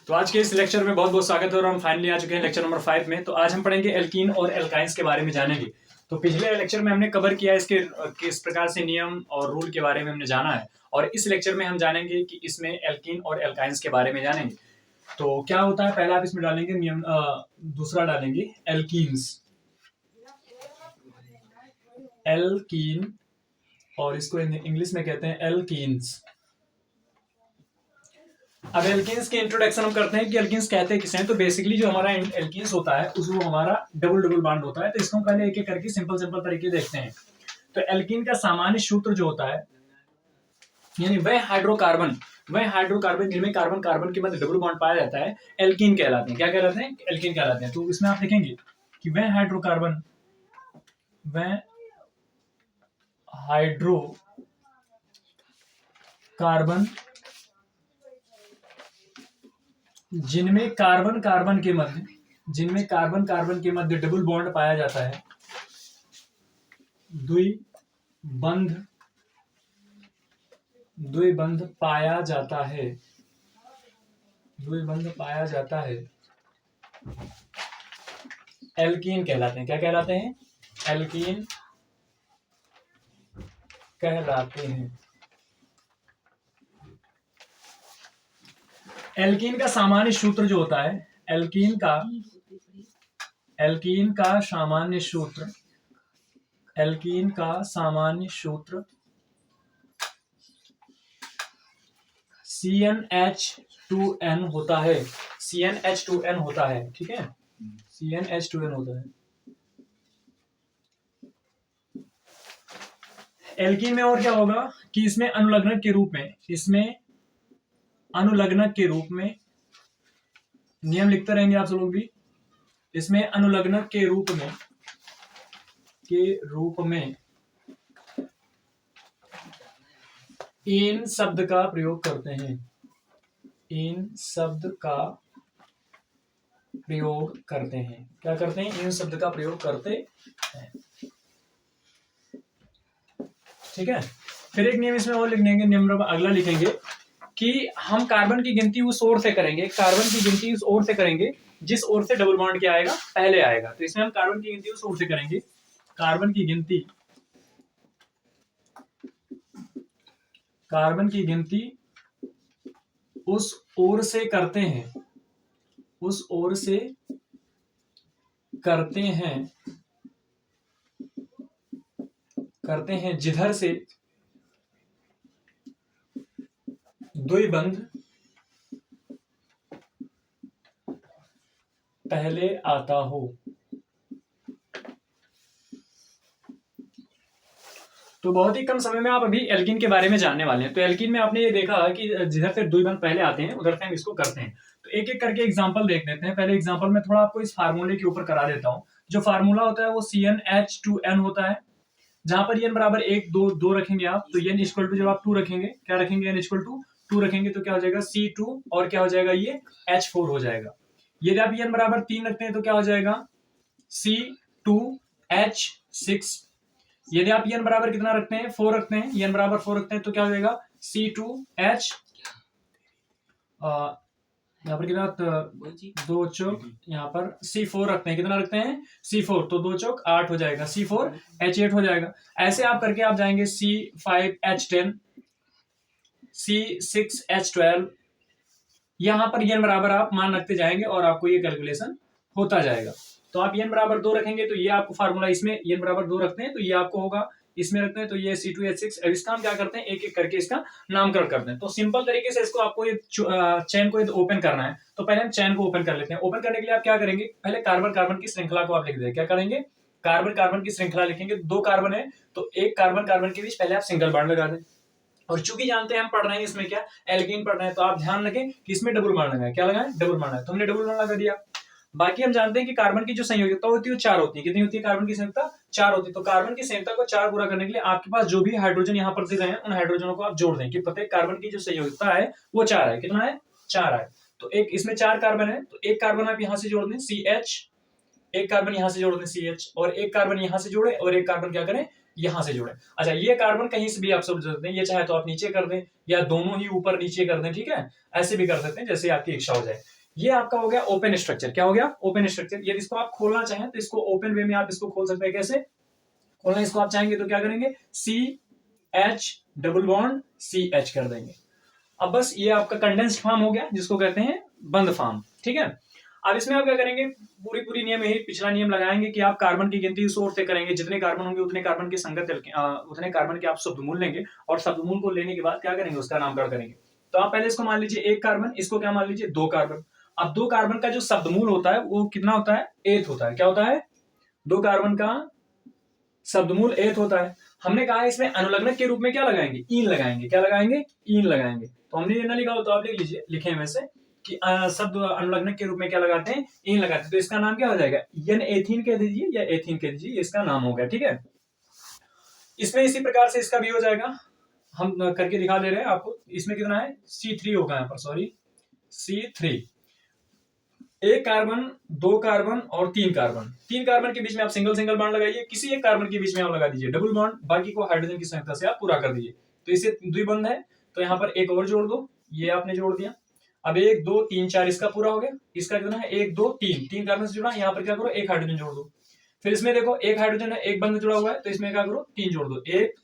तो आज के इस लेक्चर में बहुत बहुत स्वागत है और हम फाइनली आ चुके हैं लेक्चर नंबर 5 में। तो आज हम पढ़ेंगे एल्कीन और एल्काइंस के बारे में जानेंगे। तो पिछले लेक्चर में हमने कवर किया इसके किस प्रकार से नियम और रूल के बारे में हमने जाना है, और इस लेक्चर में हम जानेंगे कि इसमें एल्कीन और एल्काइंस के बारे में जानेंगे। तो क्या होता है, पहला आप इसमें डालेंगे नियम, दूसरा डालेंगे एल्कीन्स, एल्कीन, और इसको इंग्लिश में कहते हैं एल्कीन्स। अब एल्कीन्स के इंट्रोडक्शन हम करते हैं कि एल्कीन्स कहते किसे हैं। तो बेसिकली जो हमारा एल्कीन्स होता है उसमें हमारा डबल डबल बॉन्ड होता है। तो इसको पहले एक एक करके सिंपल सिंपल तरीके देखते हैं। तो एल्कीन का सामान्य सूत्र जो होता है, यानी वह हाइड्रोकार्बन जिनमें कार्बन कार्बन के मध्य डबल बॉन्ड पाया जाता है, एल्कीन कहलाते हैं। क्या कहलाते हैं? एल्कीन कहलाते हैं। तो इसमें आप देखेंगे कि वह हाइड्रोकार्बन जिनमें कार्बन कार्बन के मध्य डबल बॉन्ड पाया जाता है, द्विबंध पाया जाता है, एल्कीन कहलाते हैं। क्या कहलाते हैं? एल्कीन कहलाते हैं। एल्कीन का सामान्य सूत्र जो होता है, एल्कीन का सामान्य सूत्र CnH2n होता है। CnH2n होता है, ठीक है। CnH2n होता है। एल्कीन में और क्या होगा कि इसमें अनुलग्नक के रूप में नियम लिखते रहेंगे आप सब लोग भी। इसमें अनुलग्नक के रूप में इन शब्द का प्रयोग करते हैं। क्या करते हैं? इन शब्द का प्रयोग करते हैं, ठीक है। फिर एक नियम इसमें और लिख देंगे, नियम अगला लिखेंगे कि हम कार्बन की गिनती उस ओर से करेंगे, जिस ओर से डबल बॉन्ड क्या आएगा, पहले आएगा। तो इसमें हम कार्बन की गिनती उस ओर से करेंगे, कार्बन की गिनती उस ओर से करते हैं जिधर से द्विबंध पहले आता हो। तो बहुत ही कम समय में आप अभी एल्कीन के बारे में जानने वाले हैं। तो एल्कीन में आपने ये देखा कि जिधर से द्विबंध पहले आते हैं उधर से हम इसको करते हैं। तो एक एक करके एग्जांपल देख लेते हैं। पहले एग्जांपल में थोड़ा आपको इस फार्मूले के ऊपर करा देता हूं। जो फार्मूला होता है वो CnH2n होता है, जहां पर n बराबर 1 2 रखेंगे आप। तो n इक्वल टू जब आप 2 रखेंगे, क्या रखेंगे? n इक्वल टू 2 रखेंगे तो क्या हो जाएगा? C2, और क्या हो जाएगा? ये H4 हो जाएगा। यदि आप n बराबर 3 रखते हैं तो क्या हो जाएगा? C2H6। यदि आप n बराबर कितना रखते हैं? 4 रखते हैं, n बराबर 4 रखते हैं तो क्या हो जाएगा? C2H, यहाँ पर कितना, 2 चौक, यहाँ पर C4 रखते हैं। कितना रखते हैं? C4, तो 2 चौक 8 हो जाएगा, C4H8 हो जाएगा। ऐसे आप करके आप जाएंगे C5H10, C6H12। यहाँ पर n बराबर आप मान रखते जाएंगे और आपको ये कैलकुलेशन होता जाएगा। तो आप n बराबर 2 रखेंगे तो ये आपको फार्मूला, इसमें n बराबर 2 रखते हैं तो ये आपको होगा, इसमें रखते हैं तो ये C2H6। अब इसका हम क्या करते हैं? एक एक करके इसका नामकरण करते हैं। तो सिंपल तरीके से इसको आपको ये चेन को ओपन करना है। तो पहले हम चेन को ओपन कर लेते हैं। ओपन करने के लिए आप क्या करेंगे? पहले कार्बन कार्बन की श्रृंखला को आप लिख देंगे। क्या करेंगे? कार्बन कार्बन की श्रृंखला लिखेंगे। 2 कार्बन है तो एक कार्बन कार्बन के बीच पहले आप सिंगल बॉन्ड लगा दें। और चूंकि जानते हैं हम पढ़ रहे हैं इसमें क्या, एल्कीन पढ़ रहे हैं, तो आप ध्यान रखें कि इसमें डबल बॉन्ड लगाएं। क्या लगाएं? डबल बॉन्ड है, तो हमने डबल बॉन्ड लगा दिया। बाकी हम जानते हैं कि कार्बन की जो संयोजकता होती है वो 4 होती है। कितनी होती है कार्बन की संयोजकता? 4 होती है। तो कार्बन की संयोजकता को 4 पूरा करने के लिए आपके पास जो भी हाइड्रोजन यहाँ पर दिख रहे हैं उन हाइड्रोजनों को आप जोड़ दें कि प्रत्येक कार्बन की जो संयोजकता है वो 4 है। कितना है? 4 है। तो एक इसमें 4 कार्बन है तो एक कार्बन आप यहाँ से जोड़ दें CH, एक कार्बन यहाँ से जोड़ दें CH, और एक कार्बन यहाँ से जोड़े और एक कार्बन क्या करें? यहाँ से जुड़े। अच्छा, ये कार्बन कहीं से भी आप सब जोड़ दें, ये चाहे तो आप नीचे कर दें या दोनों ही ऊपर नीचे कर दें, ठीक है। ऐसे भी कर सकते हैं जैसे आपकी इच्छा हो जाए। ये आपका हो गया ओपन स्ट्रक्चर। क्या हो गया? Open structure. यदि इसको आप खोलना चाहें तो इसको ओपन वे में आप इसको खोल सकते हैं। कैसे खोलना इसको आप चाहेंगे तो क्या करेंगे, CH डबल बॉन्ड CH कर देंगे। अब बस ये आपका कंडेंस्ड फॉर्म हो गया जिसको कहते हैं बंद फॉर्म। ठीक है, अब इसमें आप क्या करेंगे, पूरी पूरी नियम यही पिछला नियम लगाएंगे कि आप कार्बन की गिनती उस ओर से करेंगे, जितने कार्बन होंगे उतने कार्बन के संगत उतने कार्बन के आप शब्दमूल लेंगे और शब्दमूल को लेने के बाद क्या करेंगे, उसका नामकरण करेंगे। तो आप पहले इसको मान लीजिए एक कार्बन, इसको क्या मान लीजिए 2 कार्बन। अब 2 कार्बन का जो शब्दमूल होता है वो कितना होता है, 8 होता है। क्या होता है? 2 कार्बन का शब्दमूल 8 होता है। हमने कहा इसमें अनुलग्नक के रूप में क्या लगाएंगे, ईन लगाएंगे। क्या लगाएंगे? ईन लगाएंगे। तो हमने ये ना लिखा हो तो आप लिख लीजिए, लिखे वैसे कि शब्द अनुलग्नक के रूप में क्या लगाते हैं, ईन लगाते हैं। तो इसका नाम क्या हो जाएगा, एन एथीन कह दीजिए या एथीन कह दीजिए, इसका नाम हो गया। ठीक है, इसमें इसी प्रकार से इसका भी हो जाएगा, हम करके दिखा दे रहे हैं आपको। इसमें कितना है, C3 होगा यहाँ पर, सॉरी C3। एक कार्बन, 2 कार्बन और 3 कार्बन। 3 कार्बन के बीच में आप सिंगल सिंगल बॉन्ड लगाइए, किसी एक कार्बन के बीच में आप लगा दीजिए डबल बॉन्ड, बाकी को हाइड्रोजन की संख्या से आप पूरा कर दीजिए। तो इसे द्विबंध है, तो यहाँ पर एक और जोड़ दो, ये आपने जोड़ दिया। अब 1 2 3 4 इसका पूरा हो गया। इसका कितना है, 1 2 3, 3 कार्बन से जुड़ा, यहाँ पर क्या करो, एक हाइड्रोजन जोड़ दो। फिर इसमें देखो एक हाइड्रोजन है, एक बंध जुड़ा हुआ है, तो इसमें क्या करो, 3 जोड़ दो, 1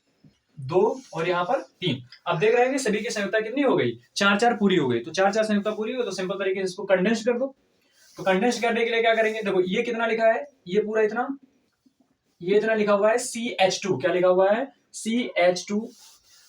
2 और यहाँ पर 3। अब देख रहे हैं सभी की संयुक्ता कितनी हो गई, 4 4 पूरी हो गई। तो 4 4 संयुक्ता पूरी हो, तो सिंपल तरीके से इसको कंडेंस कर दो। तो कंडेंस करने के लिए क्या करेंगे, देखो ये कितना लिखा है, ये पूरा इतना, ये इतना लिखा हुआ है CH2। क्या लिखा हुआ है, CH2।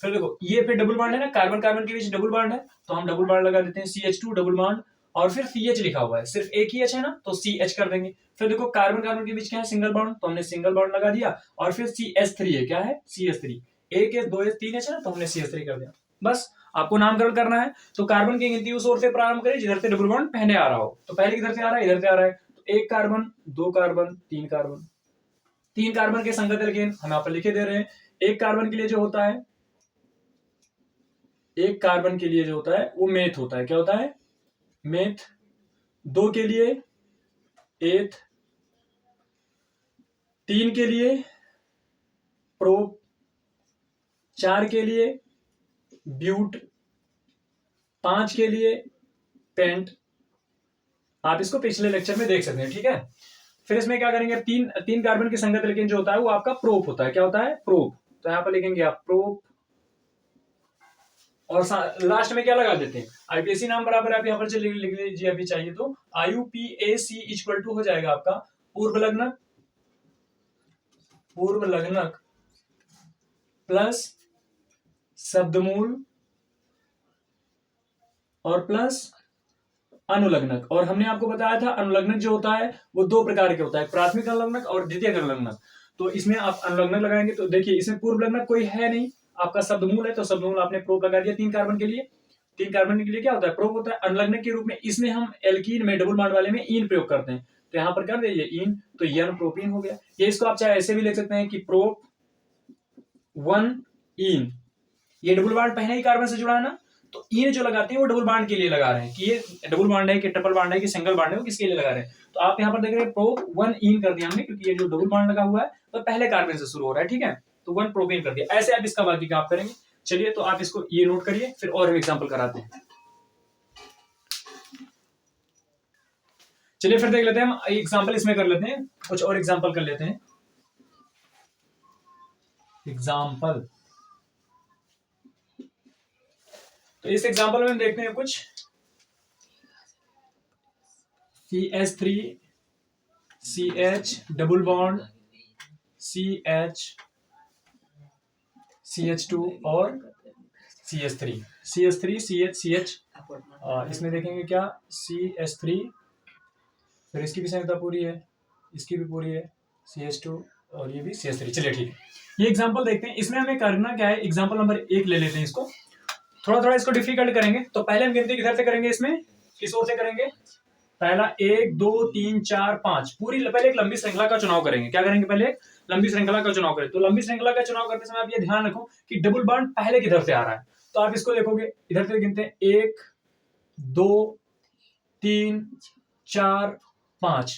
फिर देखो ये फिर डबल बॉन्ड है ना, कार्बन कार्बन के बीच डबल बॉन्ड है, तो हम डबल बॉन्ड लगा देते हैं, CH2 डबल बॉन्ड। और फिर CH लिखा हुआ है, सिर्फ एक ही H है ना, तो CH कर देंगे। फिर देखो कार्बन कार्बन के बीच क्या है, सिंगल बॉन्ड, तो हमने सिंगल बॉन्ड लगा दिया। और फिर CH3 है, क्या है, CH3। एक H 2 H 3 H है ना, तो हमने CH3 कर दिया। बस आपको नामकरण करना है। तो कार्बन की गिनती उस ओर से प्रारंभ करें जिधर से डबल बॉन्ड पहले आ रहा हो। तो पहले किधर से आ रहा है, इधर से आ रहा है। तो 1 कार्बन, 2 कार्बन, 3 कार्बन। 3 कार्बन के संगत एल्केन हम यहाँ पर लिखे दे रहे हैं। एक कार्बन के लिए जो होता है, एक कार्बन के लिए जो होता है वो मेथ होता है। क्या होता है, मेथ। 2 के लिए एथ, 3 के लिए प्रोप, 4 के लिए ब्यूट, 5 के लिए पेंट। आप इसको पिछले लेक्चर में देख सकते हैं। ठीक है, फिर इसमें क्या करेंगे, 3 कार्बन के संगत एल्केन जो होता है वो आपका प्रोप होता है। क्या होता है, प्रोप। तो यहां पर लिखेंगे आप प्रोप, और लास्ट में क्या लगा देते हैं, IUPAC नाम बराबर आप यहाँ पर लिख लीजिए अभी चाहिए तो। IUPAC इक्वल टू हो जाएगा आपका पूर्व लग्नक, पूर्व लग्नक प्लस शब्दमूल और प्लस अनुलग्नक। और हमने आपको बताया था अनुलग्नक जो होता है वो 2 प्रकार के होता है, प्राथमिक अनुलग्नक और द्वितीयक अनुलग्नक। तो इसमें आप अनुलग्नक लगाएंगे तो देखिए इसमें पूर्व लग्नक कोई है नहीं, आपका शब्दमूल है, तो शब्दमूल आपने प्रोप लगा दिया। 3 कार्बन के लिए, 3 कार्बन के लिए क्या होता है, प्रोप होता है। अनुलग्नक के रूप में इसमें हम एल्कीन में डबल बॉन्ड वाले में ईन प्रयोग करते हैं, तो यहाँ पर कर दीजिए ईन, तो यन प्रोपीन हो गया। ये इसको आप चाहे ऐसे भी लिख सकते हैं कि प्रोप 1 ईन। ये डबल बॉन्ड पहले ही कार्बन से जुड़ा है ना, तो ईन जो लगाते हैं वो डबल बॉन्ड के लिए लगा रहे हैं कि ये डबल बॉन्ड है कि ट्रिपल बॉन्ड है कि सिंगल बॉन्ड है, वो किसके लिए लगा रहे हैं। तो आप यहाँ पर देख रहे हैं प्रोप 1 ईन कर दिया हमने, क्योंकि ये जो डबल बॉन्ड लगा हुआ है तो पहले कार्बन से शुरू हो रहा है। ठीक है, तो 1 प्रोपेन कर दिया। ऐसे आप इसका बाकी का आप करेंगे। चलिए तो आप इसको ये नोट करिए, फिर और एग्जाम्पल कराते हैं। चलिए फिर देख लेते हैं हम एग्जाम्पल इसमें कर लेते हैं, कुछ और एग्जाम्पल कर लेते हैं। एग्जाम्पल, तो इस एग्जाम्पल में हम देखते हैं कुछ CH3 CH double bond CH CH2 और CH3 CH3 CH इसमें देखेंगे क्या CH3, फिर इसकी भी संख्या पूरी है, इसकी भी पूरी है, CH2 और ये भी CH3। चलिए ठीक है, ये एग्जाम्पल देखते हैं। इसमें हमें करना क्या है, एग्जाम्पल नंबर 1 ले लेते हैं इसको, थोड़ा थोड़ा इसको डिफिकल्ट करेंगे। तो पहले हम गिनती किधर से करेंगे, इसमें किस ओर से करेंगे, पहला 1 2 3 4 5, पूरी पहले एक लंबी श्रृंखला का चुनाव करेंगे। क्या करेंगे, पहले लंबी श्रृंखला का चुनाव करें। तो लंबी श्रृंखला का चुनाव करते समय आप ये ध्यान रखो कि डबल बॉन्ड पहले किधर से आ रहा है। तो आप इसको देखोगे, इधर से गिनते हैं 1 2 3 4 5,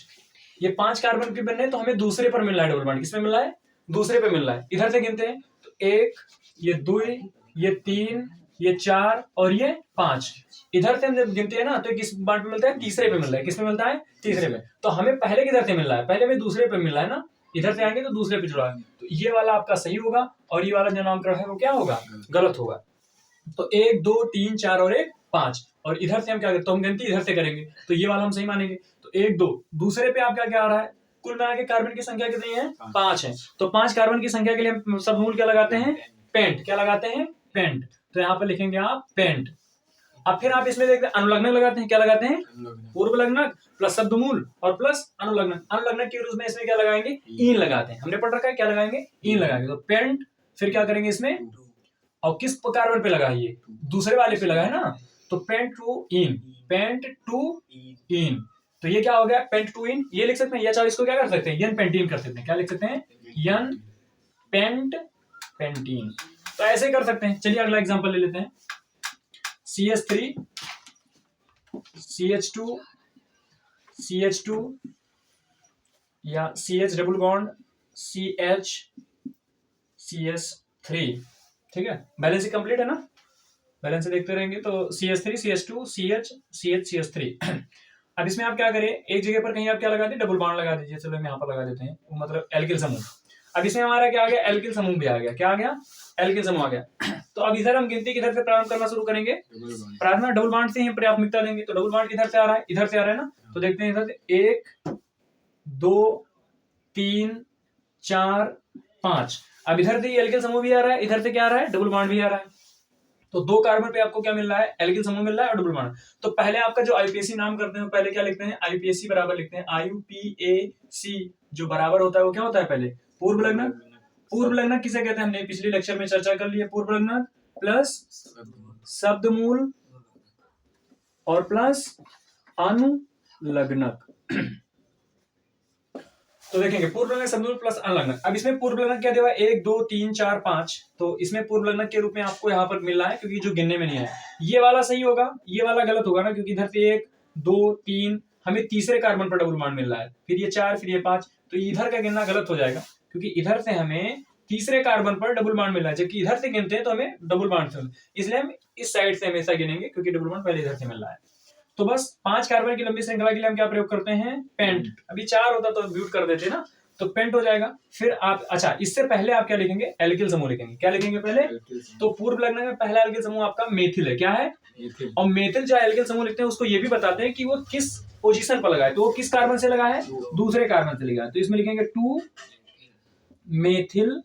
ये 5 कार्बन के बनने, तो हमें दूसरे पर मिल रहा है डबल बॉन्ड। किसमें मिल रहा है, दूसरे पे मिल रहा है। इधर से गिनते हैं तो 1, ये 2, ये 3, ये 4 और ये 5। इधर से हम जब गिनते हैं ना तो किस बार पे मिलता है? तीसरे पे मिल रहा है। किस पे मिलता है? तीसरे पे। तो हमें पहले किधर से मिल रहा है? पहले में दूसरे पे मिल रहा है ना, इधर से आएंगे तो दूसरे पे जुड़ा है, तो ये वाला आपका सही होगा और ये वाला जो नामकरण है वो क्या होगा? गलत होगा। तो 1 2 3 4 और 1 5, और इधर से हम क्या करते हैं? तो हम गिनती इधर से करेंगे तो ये वाला हम सही मानेंगे। तो 1 2, दूसरे पे आपका क्या आ रहा है? कुल मिला के कार्बन की संख्या कितनी है? 5 है। तो 5 कार्बन की संख्या के लिए हम शब्दमूल क्या लगाते हैं? पेंट। क्या लगाते हैं? पेंट। तो यहाँ पर लिखेंगे आप पेंट। अब फिर आप इसमें देखते हैं अनुलग्नक लगाते हैं। क्या लगाते हैं? पूर्व लग्नक प्लस शब्दमूल और प्लस अनुलग्नक। अनुलग्नक के रूप में इसमें क्या लगाएंगे? ईन लगाते हैं। हमने पढ़ रखा है क्या लगाएंगे? ईन लगाएंगे। तो पेंट, फिर क्या करेंगे इसमें? और किस कार्बन पे लगा है? ये दूसरे वाले पे लगा है ना, तो paint to in, paint to in. तो ये क्या हो गया? Paint to in. ये लिख सकते हैं या चाहे इसको क्या कर सकते हैं? यन पेंटीन कर सकते हैं। क्या लिख सकते हैं? यन पेंट पेंटीन। तो ऐसे कर सकते हैं। चलिए अगला एग्जांपल ले लेते हैं। CH3 CH2 CH2 या CH double bond CH CH3। ठीक है, बैलेंस कंप्लीट है ना? बैलेंस देखते रहेंगे तो CH3 CH2 CH CH CH3। अब इसमें आप क्या करें? एक जगह पर कहीं आप क्या लगा दीजिए? डबल बॉन्ड लगा दीजिए। चलो हम यहाँ पर लगा देते हैं, मतलब एल्किल समूह। अब इसमें हमारा क्या आ गया? एल्किल समूह भी आ गया। क्या आ गया? एल्किल समूह आ गया। तो अब इधर हम गिनती किधर से प्रारंभ करना शुरू करेंगे? प्रारंभ डबल बॉन्ड से ही प्राथमिकता देंगे। तो डबल बॉन्ड किधर से आ रहा है? इधर से आ रहा है ना, तो देखते हैं इधर से 1 2 3 4 5। अब इधर से एल्किल समूह भी आ रहा है, इधर से क्या आ रहा है? डबल बॉन्ड भी आ रहा है। तो 2 कार्बन पे आपको क्या मिल रहा है? एल्किल समूह मिल रहा है और डबल बॉन्ड। तो पहले आपका जो आईपीएसी नाम करते हैं पहले क्या लिखते हैं? आईपीएसी बराबर लिखते हैं IUPAC। जो बराबर होता है वो क्या होता है? पहले पूर्व लग्नक। पूर्व लग्नक किसे कहते हैं? हमने पिछले लेक्चर में चर्चा कर ली है। पूर्व लग्नक प्लस शब्दमूल और प्लस अनुलग्नक। तो देखेंगे पूर्व लग्नक शब्दमूल प्लस अनुलग्नक। अब इसमें पूर्व लग्नक क्या दिया हुआ है? 1 2 3 4 5। तो इसमें पूर्व लग्नक के रूप में आपको यहाँ पर मिल रहा है, क्योंकि जो गिनने में नहीं है। ये वाला सही होगा, ये वाला गलत होगा ना, क्योंकि इधर से 1 2 3 हमें तीसरे कार्बन पर डबल बॉन्ड मिल रहा है, फिर ये 4 फिर ये 5। तो इधर का गिनना गलत हो जाएगा, क्योंकि इधर से हमें तीसरे कार्बन पर डबल बॉन्ड मिल रहा है, जबकि इधर से गिनते हैं तो हमें डबल बॉन्ड से। इसलिए हम इस साइड से हमेशा गिनेंगे, क्योंकि डबल बॉन्ड पहले इधर से मिल रहा है। तो बस 5 कार्बन की लंबी श्रृंखला के लिए हम क्या प्रयोग करते हैं? पेंट। अभी 4 होता तो ब्यूट कर देते ना, तो पेंट हो जाएगा। फिर आप अच्छा, इससे पहले आप क्या लिखेंगे? एल्किल समूह लिखेंगे। क्या लिखेंगे पहले? तो पूर्व लग्नक में पहला एल्किल समूह आपका मेथिल है। क्या है? और मेथिल जो एल्किल समूह लिखते हैं उसको ये भी बताते हैं कि वो किस पोजीशन पर लगा है। तो वो किस कार्बन से लगा है? दूसरे कार्बन से लगा है। तो इसमें लिखेंगे 2 मेथिल।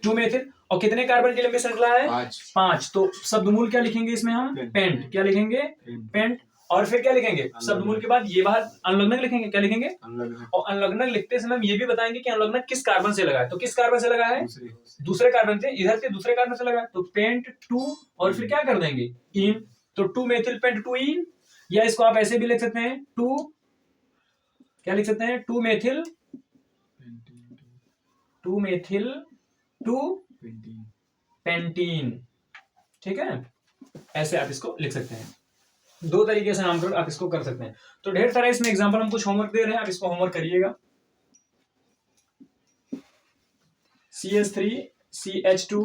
2 मेथिल। और कितने कार्बन की लंबी श्रृंखला है? 5। तो शब्दमूल क्या लिखेंगे इसमें हम? पेंट। क्या लिखेंगे? पेंट। और फिर क्या लिखेंगे? शब्दमूल के बाद ये बात अनुलग्नक लिखेंगे। क्या लिखेंगे? और अनुलग्नक लिखते समय हम ये भी बताएंगे कि अनुलग्नक किस कार्बन से लगा है। तो किस कार्बन से लगा है? दूसरे कार्बन से। इधर से दूसरे कार्बन से लगा है, तो पेंट 2 और फिर क्या कर देंगे? इन। तो 2 मेथिल पेंट 2 इन, या इसको आप ऐसे भी लिख सकते हैं 2, क्या लिख सकते हैं? 2 मेथिल 2 पेंटीन। ठीक है, ऐसे आप इसको लिख सकते हैं। 2 तरीके से नामकरण आप इसको कर सकते हैं। तो ढेर सारा इसमें एग्जांपल हम कुछ होमवर्क दे रहे हैं, आप इसको होमवर्क करिएगा। CH3 CH2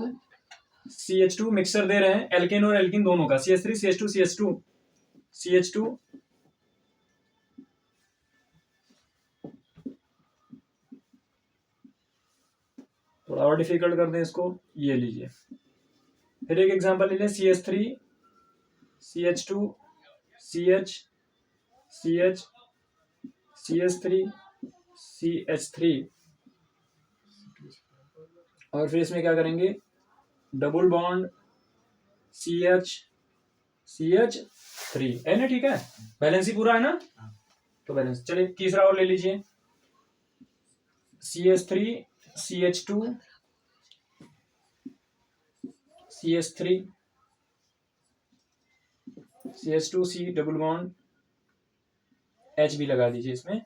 CH2 मिक्सचर दे रहे हैं, एल्केन और एल्किन दोनों का। CH3 CH2 CH2 CH2 थोड़ा और डिफिकल्ट कर दें इसको, ये लीजिए। फिर एक एग्जांपल ले लें, CH3 CH2 CH CH CH3 CH3। और फिर इसमें क्या करेंगे? डबल बॉन्ड CH CH3 है ना? ठीक है, बैलेंस ही पूरा है ना? तो बैलेंस। चलिए तीसरा और ले लीजिए, CH3 CH2 CH3 CH2 C double bond H भी लगा दीजिए इसमें,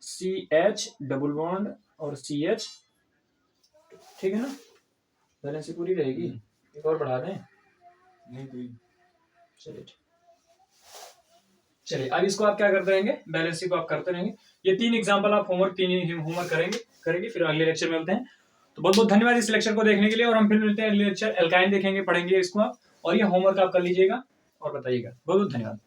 CH डबल बॉन्ड और CH। ठीक है ना? बैलेंस पूरी रहेगी। एक और बढ़ा दें? नहीं। चलिए अब इसको आप क्या करते रहेंगे? बैलेंसिंग को आप करते रहेंगे। ये 3 एग्जांपल आप होमवर्क 3 ही होमवर्क करेंगे फिर अगले लेक्चर में मिलते हैं। तो बहुत बहुत धन्यवाद इस लेक्चर को देखने के लिए, और हम फिर मिलते हैं अगले लेक्चर एल्काइन देखेंगे, पढ़ेंगे इसको आप, और ये होमवर्क आप कर लीजिएगा और बताइएगा। बहुत बहुत धन्यवाद।